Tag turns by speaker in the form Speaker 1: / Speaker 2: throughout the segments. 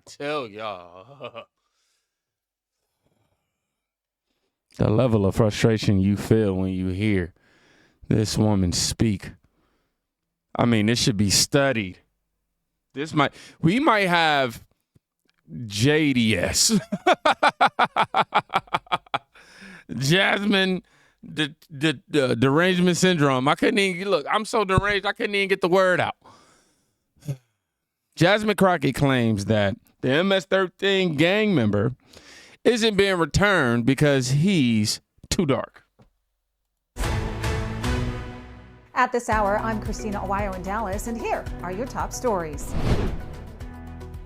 Speaker 1: tell y'all.
Speaker 2: The level of frustration you feel when you hear this woman speak. I mean, this should be studied. We might have JDS. Jasmine, the derangement syndrome. I couldn't even, look, I'm so deranged, I couldn't even get the word out. Jasmine Crockett claims that the MS-13 gang member isn't being returned because he's too dark.
Speaker 3: At this hour, I'm Christina Awayo in Dallas, and here are your top stories.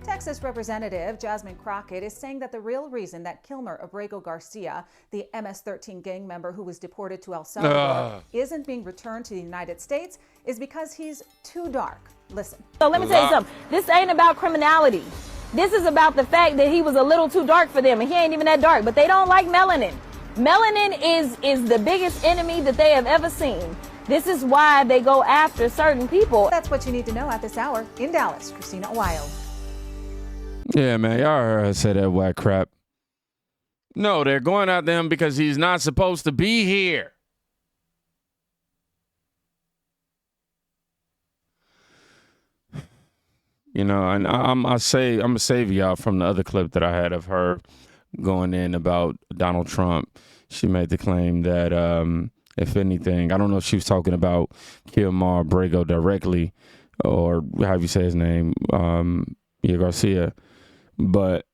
Speaker 3: Texas Representative Jasmine Crockett is saying that the real reason that Killmar Garcia, the MS-13 gang member who was deported to El Salvador, isn't being returned to the United States is because he's too dark. Listen.
Speaker 4: So let me tell you something. This ain't about criminality. This is about the fact that he was a little too dark for them, and he ain't even that dark. But they don't like melanin. Melanin is the biggest enemy that they have ever seen. This is why they go after certain people.
Speaker 3: That's what you need to know at this hour. In Dallas, Christina Awayo.
Speaker 2: Yeah, man, y'all heard her say that whack crap. No, they're going after him because he's not supposed to be here. You know, and I'm gonna save y'all from the other clip that I had of her going in about Donald Trump. She made the claim that, if anything, I don't know if she was talking about Killmar directly, or how you say his name, Garcia, but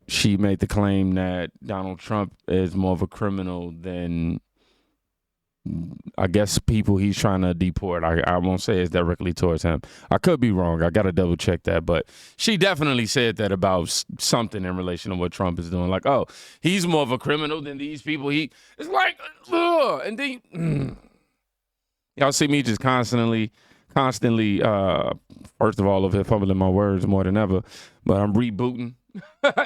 Speaker 2: she made the claim that Donald Trump is more of a criminal than, I guess, people he's trying to deport. I won't say it's directly towards him. I could be wrong. I got to double check that. But she definitely said that about something in relation to what Trump is doing. Like, oh, he's more of a criminal than these people. It's like, ugh. And then, y'all see me just constantly, first of all, of fumbling my words more than ever. But I'm rebooting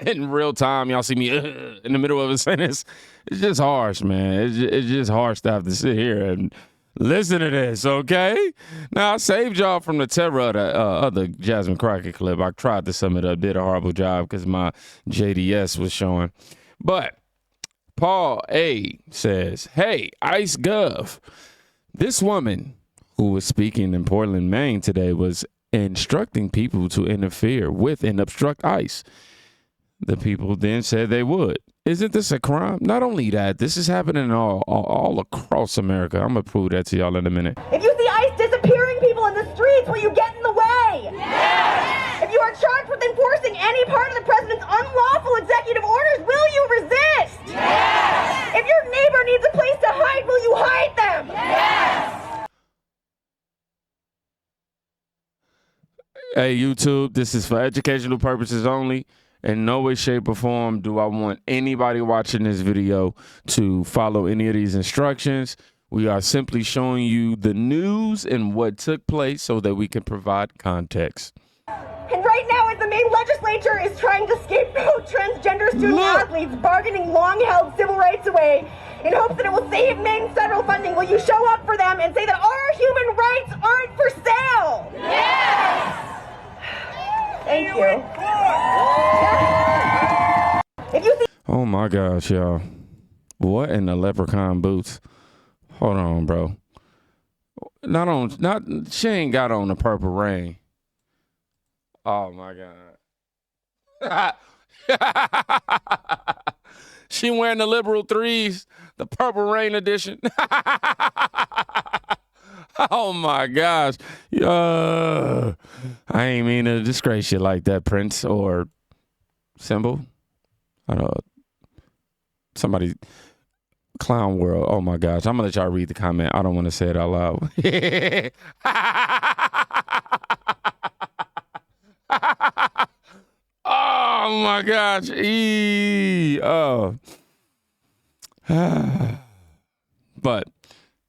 Speaker 2: in real time. Y'all see me in the middle of a sentence. It's just harsh, man. It's just harsh to have to sit here and listen to this, okay? Now, I saved y'all from the terror of the other Jasmine Crockett clip. I tried to sum it up, did a horrible job because my JDS was showing. But Paul A. says, hey, ICE Gov, this woman who was speaking in Portland, Maine today was instructing people to interfere with and obstruct ICE. The people then said they would. Isn't this a crime? Not only that, this is happening all across America. I'm going to prove that to y'all in a minute.
Speaker 5: If you see ICE disappearing people in the streets, will you get in the way? Yes! If you are charged with enforcing any part of the president's unlawful executive orders, will you resist? Yes! If your neighbor needs a place to hide, will you hide them? Yes!
Speaker 2: Hey, YouTube, this is for educational purposes only. In no way, shape, or form do I want anybody watching this video to follow any of these instructions. We are simply showing you the news and what took place so that we can provide context.
Speaker 5: And right now, as the Maine legislature is trying to scapegoat transgender student athletes bargaining long-held civil rights away in hopes that it will save Maine's federal funding, will you show up for them and say that our human rights aren't for sale? Yes! Thank you. If you see
Speaker 2: Oh my gosh, y'all. What in the leprechaun boots? Hold on, bro. She ain't got on the purple rain. Oh my God. She wearing the liberal threes, the purple rain edition. Oh my gosh. I ain't mean to disgrace you like that, Prince or Symbol. I don't know. Somebody, Clown World. Oh my gosh. I'm gonna let y'all read the comment. I don't want to say it out loud. Oh my gosh. Oh. But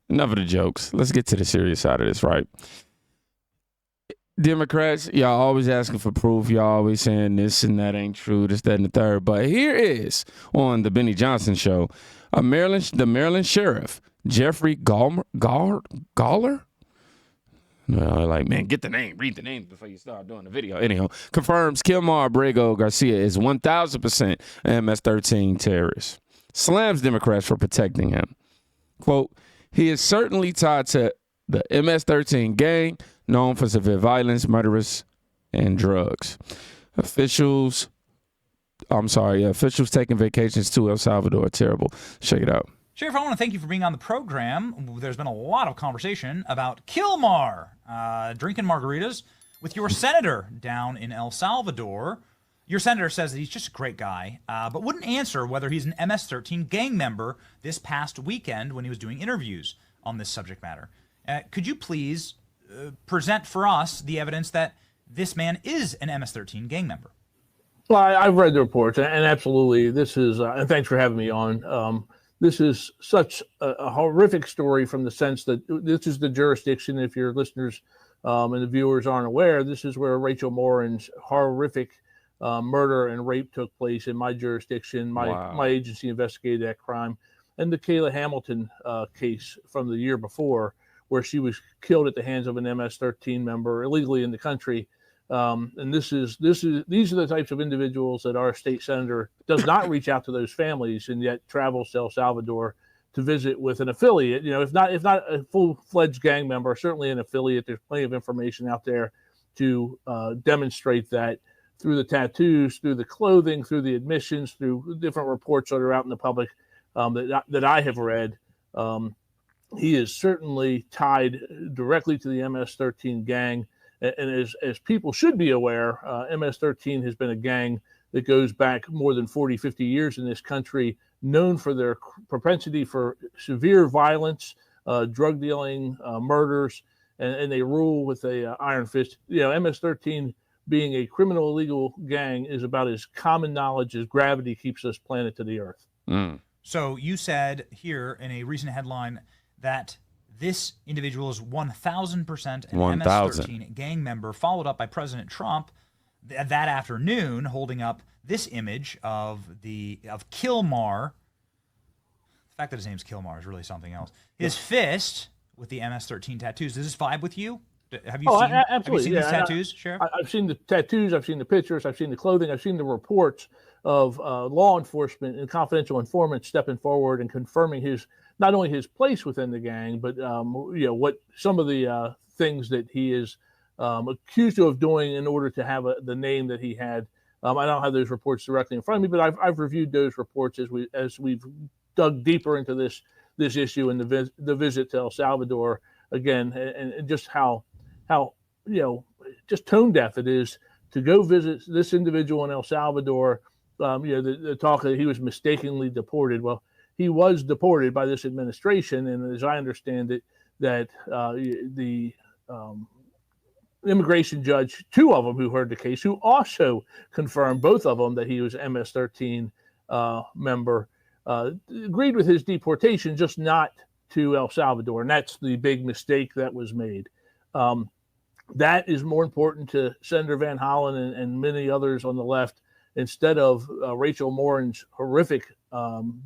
Speaker 2: enough of the jokes. Let's get to the serious side of this, right? Democrats, y'all always asking for proof. Y'all always saying this and that ain't true, this, that, and the third. But here is, on the Benny Johnson show, the Maryland sheriff, Jeffrey Gawler? Like, man, get the name, read the name before you start doing the video. Anyhow, confirms Killmar Garcia is 1,000% MS-13 terrorist. Slams Democrats for protecting him. Quote, he is certainly tied to the MS-13 gang, known for severe violence, murderous, and drugs. Officials taking vacations to El Salvador are terrible. Check it out.
Speaker 1: Sheriff, I want to thank you for being on the program. There's been a lot of conversation about Killmar drinking margaritas with your senator down in El Salvador. Your senator says that he's just a great guy, but wouldn't answer whether he's an MS-13 gang member this past weekend when he was doing interviews on this subject matter. Could you please present for us the evidence that this man is an MS-13 gang member?
Speaker 6: Well, I've read the reports, and absolutely, this is, and thanks for having me on. This is such a horrific story from the sense that this is the jurisdiction, if your listeners and the viewers aren't aware, this is where Rachel Morin's horrific murder and rape took place in my jurisdiction. My agency investigated that crime. And the Kayla Hamilton case from the year before, where she was killed at the hands of an MS-13 member illegally in the country. And these are the types of individuals that our state senator does not reach out to those families, and yet travels to El Salvador to visit with an affiliate. You know, if not a full-fledged gang member, certainly an affiliate. There's plenty of information out there to demonstrate that through the tattoos, through the clothing, through the admissions, through different reports that are out in the public that I have read. He is certainly tied directly to the MS-13 gang. And as people should be aware, MS-13 has been a gang that goes back more than 40, 50 years in this country, known for their propensity for severe violence, drug dealing, murders, and they rule with a iron fist. You know, MS-13 being a criminal illegal gang is about as common knowledge as gravity keeps us planet to the earth.
Speaker 1: So you said here in a recent headline that this individual is 1,000% an MS-13 gang member, followed up by President Trump that afternoon holding up this image of Killmar. The fact that his name's Killmar is really something else. His fist with the MS-13 tattoos. Does this vibe with you? Have you seen these tattoos, Sheriff?
Speaker 6: I've seen the tattoos, I've seen the pictures, I've seen the clothing, I've seen the reports of law enforcement and confidential informants stepping forward and confirming not only his place within the gang, but what some of the things that he is accused of doing in order to have the name that he had. I don't have those reports directly in front of me, but I've reviewed those reports as we've dug deeper into this issue and the visit to El Salvador again, and just how just tone deaf it is to go visit this individual in El Salvador. The talk that he was mistakenly deported. Well, he was deported by this administration, and as I understand it, that the immigration judge, two of them who heard the case, who also confirmed, both of them, that he was MS-13 member, agreed with his deportation, just not to El Salvador, and that's the big mistake that was made. That is more important to Senator Van Holland and many others on the left, instead of Rachel Morin's horrific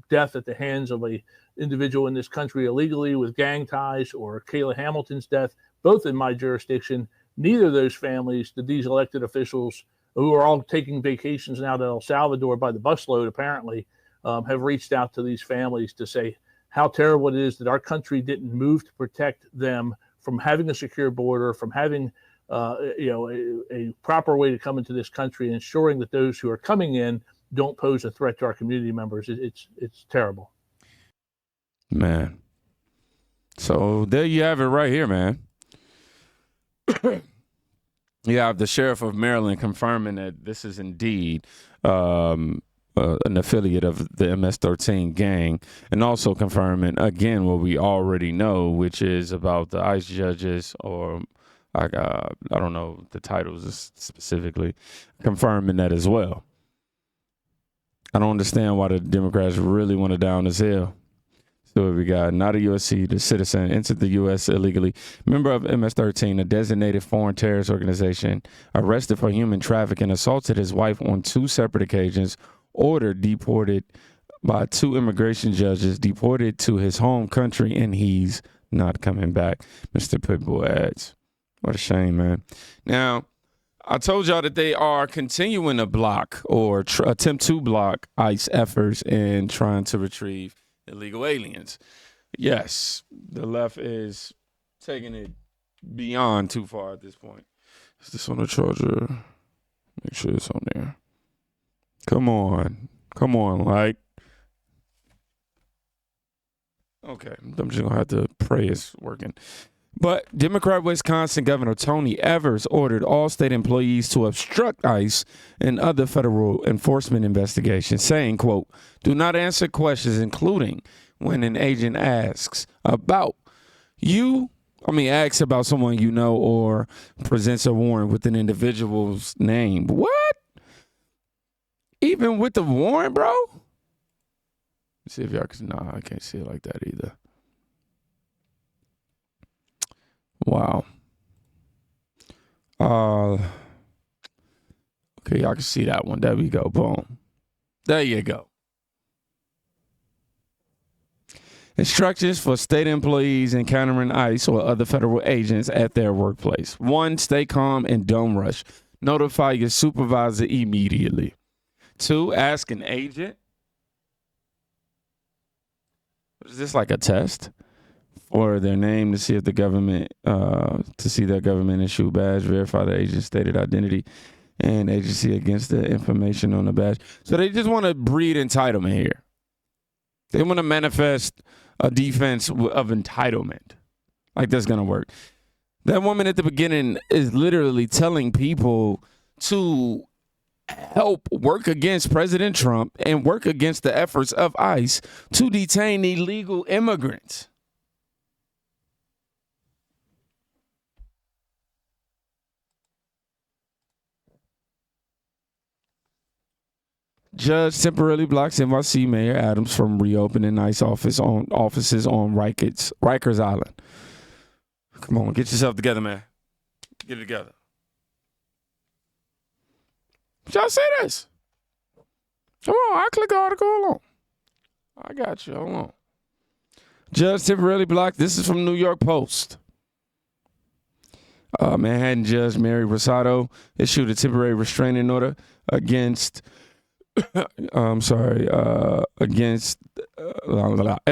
Speaker 6: death at the hands of a individual in this country illegally with gang ties, or Kayla Hamilton's death, both in my jurisdiction. Neither of those families did these elected officials, who are all taking vacations now to El Salvador by the busload apparently, have reached out to these families to say how terrible it is that our country didn't move to protect them from having a secure border, from having a proper way to come into this country, ensuring that those who are coming in don't pose a threat to our community members. It's terrible.
Speaker 2: Man. So there you have it right here, man. You have the sheriff of Maryland confirming that this is indeed an affiliate of the MS-13 gang, and also confirming, again, what we already know, which is about the ICE judges, or I don't know the titles specifically, confirming that as well. I don't understand why the Democrats really want to down this hill. So we got not a USC citizen, entered the U.S. illegally, member of MS-13, a designated foreign terrorist organization, arrested for human trafficking, assaulted his wife on 2 separate occasions, ordered deported by 2 immigration judges, deported to his home country, and he's not coming back, Mr. Pitbull adds. What a shame, man. Now, I told y'all that they are continuing to block or attempt to block ICE efforts in trying to retrieve illegal aliens. Yes, the left is taking it beyond too far at this point. Is this on the charger? Make sure it's on there. Come on, like. Okay, I'm just gonna have to pray it's working. But Democrat Wisconsin Governor Tony Evers ordered all state employees to obstruct ICE and other federal enforcement investigations, saying, quote, "Do not answer questions, including when an agent asks about someone you know or presents a warrant with an individual's name." What? Even with the warrant, bro? Let's see if y'all can. Nah, I can't see it like that either. Wow. Okay, y'all can see that one. There we go. Boom. There you go. Instructions for state employees encountering ICE or other federal agents at their workplace. 1, stay calm and don't rush. Notify your supervisor immediately. 2, ask an agent. Is this like a test? Or their name to see if the government, to see their government issue badge, verify the agent's stated identity and agency against the information on the badge. So they just want to breed entitlement here. They want to manifest a defense of entitlement. Like that's going to work. That woman at the beginning is literally telling people to help work against President Trump and work against the efforts of ICE to detain illegal immigrants. Judge temporarily blocks NYC Mayor Adams from reopening ICE offices on Rikers Island. Come on, get yourself together, man. Get it together. Did y'all see this? Come on, I click the article. Hold on. I got you. Hold on. Judge temporarily blocked. This is from New York Post. Manhattan Judge Mary Rosado issued a temporary restraining order against at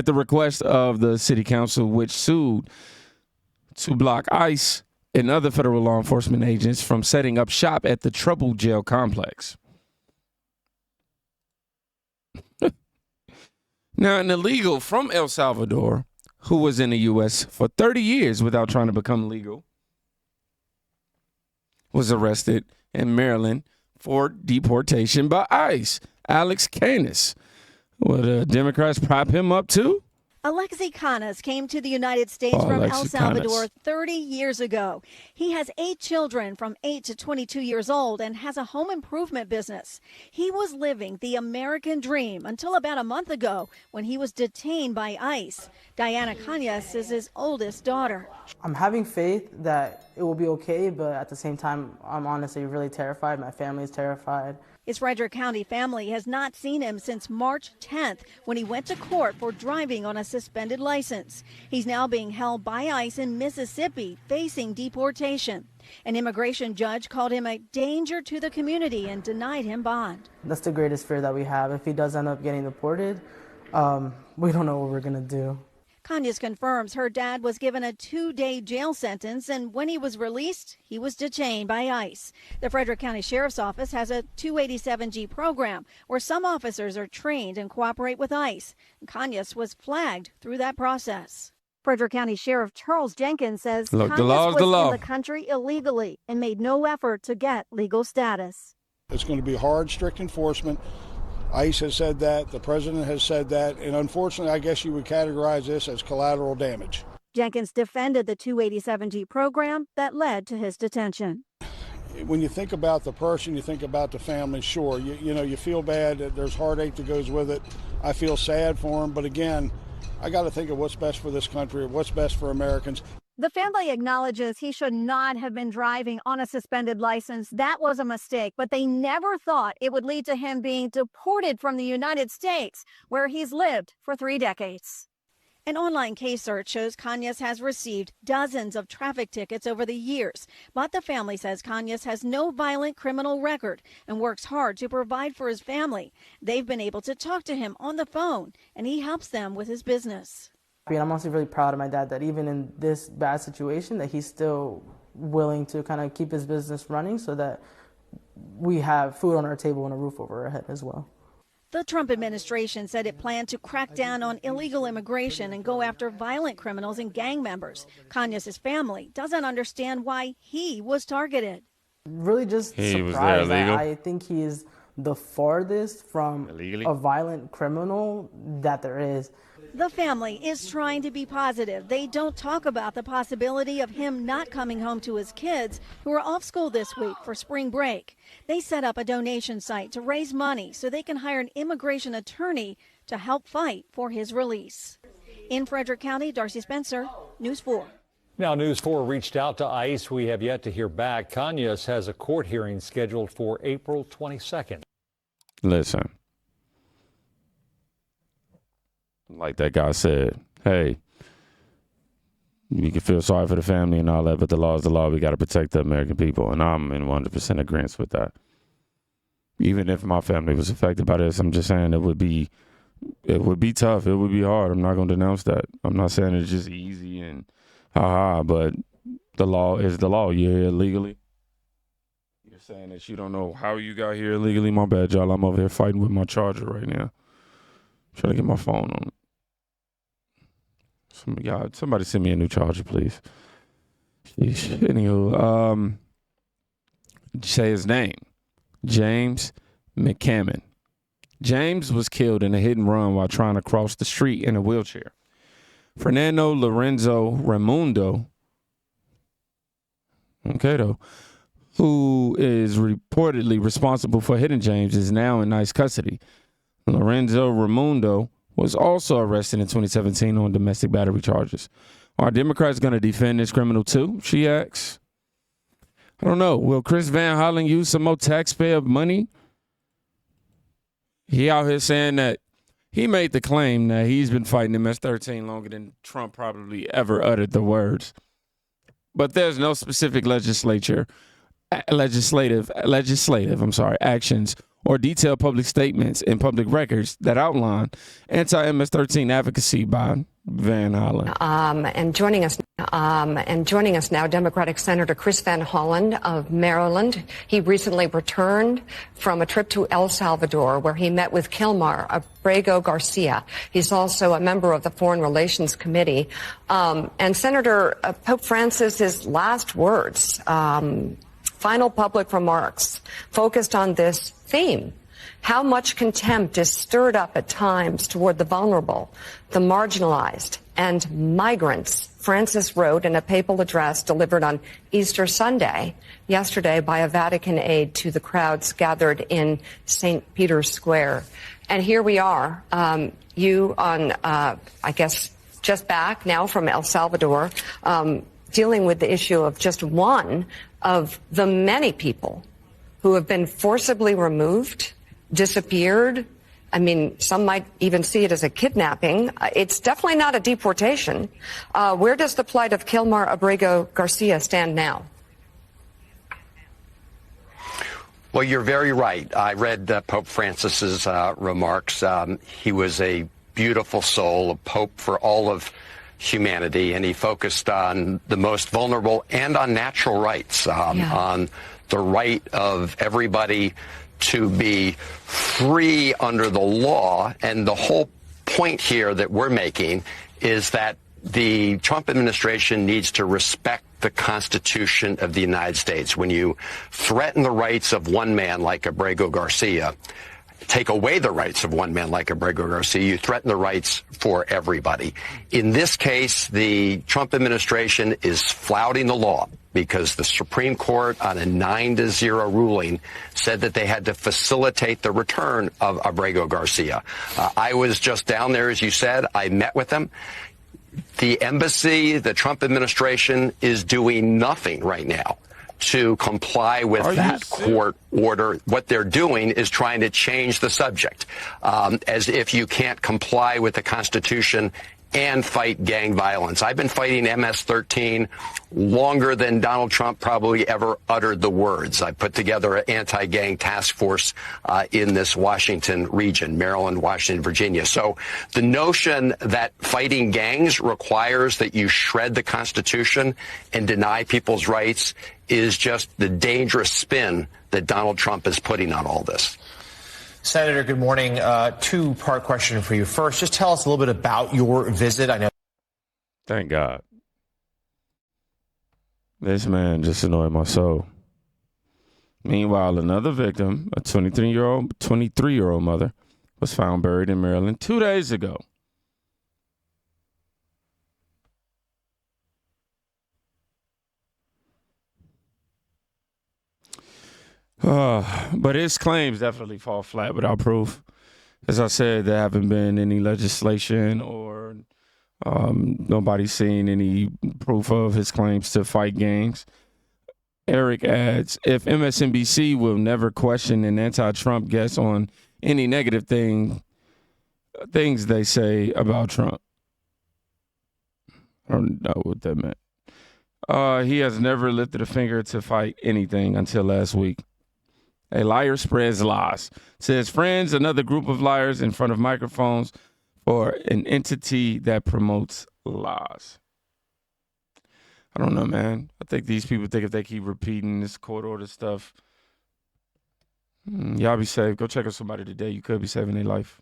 Speaker 2: the request of the city council, which sued to block ICE and other federal law enforcement agents from setting up shop at the Trouble Jail complex. Now, an illegal from El Salvador who was in the U.S. for 30 years without trying to become legal was arrested in Maryland for deportation by ICE. Alex Canis. Would the Democrats prop him up too?
Speaker 7: Alexi Canas came to the United States from El Salvador 30 years ago. He has 8 children from 8 to 22 years old and has a home improvement business. He was living the American dream until about a month ago when he was detained by ICE. Diana Canas is his oldest daughter.
Speaker 8: I'm having faith that it will be okay, but at the same time, I'm honestly really terrified. My family is terrified.
Speaker 7: His Frederick County family has not seen him since March 10th when he went to court for driving on a suspended license. He's now being held by ICE in Mississippi, facing deportation. An immigration judge called him a danger to the community and denied him bond.
Speaker 8: That's the greatest fear that we have. If he does end up getting deported, we don't know what we're going to do.
Speaker 7: Canas confirms her dad was given a 2-day jail sentence, and when he was released, he was detained by ICE. The Frederick County Sheriff's Office has a 287G program where some officers are trained and cooperate with ICE. Canas was flagged through that process. Frederick County Sheriff Charles Jenkins says Canas was in the country illegally and made no effort to get legal status.
Speaker 9: It's going to be hard, strict enforcement. ICE has said that, the president has said that, and unfortunately, I guess you would categorize this as collateral damage.
Speaker 7: Jenkins defended the 287G program that led to his detention.
Speaker 9: When you think about the person, you think about the family, sure, you feel bad, there's heartache that goes with it. I feel sad for him, but again, I got to think of what's best for this country, what's best for Americans.
Speaker 7: The family acknowledges he should not have been driving on a suspended license. That was a mistake, but they never thought it would lead to him being deported from the United States, where he's lived for 3 decades. An online case search shows Kanyas has received dozens of traffic tickets over the years, but the family says Kanyas has no violent criminal record and works hard to provide for his family. They've been able to talk to him on the phone, and he helps them with his business.
Speaker 8: I'm also really proud of my dad that even in this bad situation that he's still willing to kind of keep his business running so that we have food on our table and a roof over our head as well.
Speaker 7: The Trump administration said it planned to crack down on illegal immigration and go after violent criminals and gang members. Kanyas' family doesn't understand why he was targeted.
Speaker 8: Really just surprised. I think he is the farthest from a violent criminal that there is.
Speaker 7: The family is trying to be positive. They don't talk about the possibility of him not coming home to his kids who are off school this week for spring break. They set up a donation site to raise money so they can hire an immigration attorney to help fight for his release. In Frederick County, Darcy Spencer, News 4.
Speaker 10: Now, News 4 reached out to ICE. We have yet to hear back. Kanyas has a court hearing scheduled for April 22nd.
Speaker 2: Listen. Like that guy said, hey, you can feel sorry for the family and all that, but the law is the law. We got to protect the American people, and I'm in 100% agreement with that. Even if my family was affected by this, I'm just saying it would be tough. It would be hard. I'm not going to denounce that. I'm not saying it's just easy and but the law is the law. You're here illegally. You're saying that you don't know how you got here illegally. My bad, y'all. I'm over here fighting with my charger right now. Trying to get my phone on. Somebody send me a new charger, please. Sheesh. Anywho, say his name. James McCammon. James was killed in a hit and run while trying to cross the street in a wheelchair. Fernando Lorenzo Raimundo, who is reportedly responsible for hitting James, is now in ICE custody. Lorenzo Raimundo was also arrested in 2017 on domestic battery charges. Are Democrats going to defend this criminal too? She asks. I don't know. Will Chris Van Holland use some more taxpayer money? He out here saying that he made the claim that he's been fighting MS-13 longer than Trump probably ever uttered the words. But there's no specific legislative actions or detailed public statements in public records that outline anti-MS-13 advocacy by Van Holland.
Speaker 11: And joining us now, Democratic Senator Chris Van Holland of Maryland. He recently returned from a trip to El Salvador where he met with Killmar Garcia. He's also a member of the Foreign Relations Committee. And Senator, Pope Francis's last words, final public remarks focused on this theme. How much contempt is stirred up at times toward the vulnerable, the marginalized, and migrants, Francis wrote in a papal address delivered on Easter Sunday yesterday by a Vatican aide to the crowds gathered in St. Peter's Square. And here we are, you on, I guess, just back now from El Salvador, dealing with the issue of just one of the many people who have been forcibly removed, disappeared. I mean, some might even see it as a kidnapping. It's definitely not a deportation. Where does the plight of Killmar Garcia stand now?
Speaker 12: Well, you're very right. I read Pope Francis's remarks. He was a beautiful soul, a pope for all of humanity, and he focused on the most vulnerable and on natural rights, on the right of everybody to be free under the law. And the whole point here that we're making is that the Trump administration needs to respect the Constitution of the United States. When you threaten the rights of one man like Abrego Garcia, take away the rights of one man like Abrego Garcia, you threaten the rights for everybody. In this case, the Trump administration is flouting the law because the Supreme Court on a 9-0 ruling said that they had to facilitate the return of Abrego Garcia. I was just down there, as you said. I met with them. The embassy, the Trump administration is doing nothing right now to comply with that court order. What they're doing is trying to change the subject, as if you can't comply with the Constitution and fight gang violence. I've been fighting MS-13 longer than Donald Trump probably ever uttered the words. I put together an anti-gang task force in this Washington region, Maryland, Washington, Virginia. So the notion that fighting gangs requires that you shred the Constitution and deny people's rights is just the dangerous spin that Donald Trump is putting on all this.
Speaker 13: Senator, good morning. Two-part question for you. First, just tell us a little bit about your visit. I know.
Speaker 2: Thank God. This man just annoyed my soul. Meanwhile, another victim, a 23-year-old mother, was found buried in Maryland 2 days ago. But his claims definitely fall flat without proof. As I said, there haven't been any legislation or nobody's seen any proof of his claims to fight gangs. Eric adds, if MSNBC will never question an anti-Trump guest on any negative things they say about Trump. I don't know what that meant. He has never lifted a finger to fight anything until last week. A liar spreads lies. Says friends, another group of liars in front of microphones for an entity that promotes lies. I don't know, man. I think these people think if they keep repeating this court order stuff, y'all be safe. Go check on somebody today. You could be saving their life.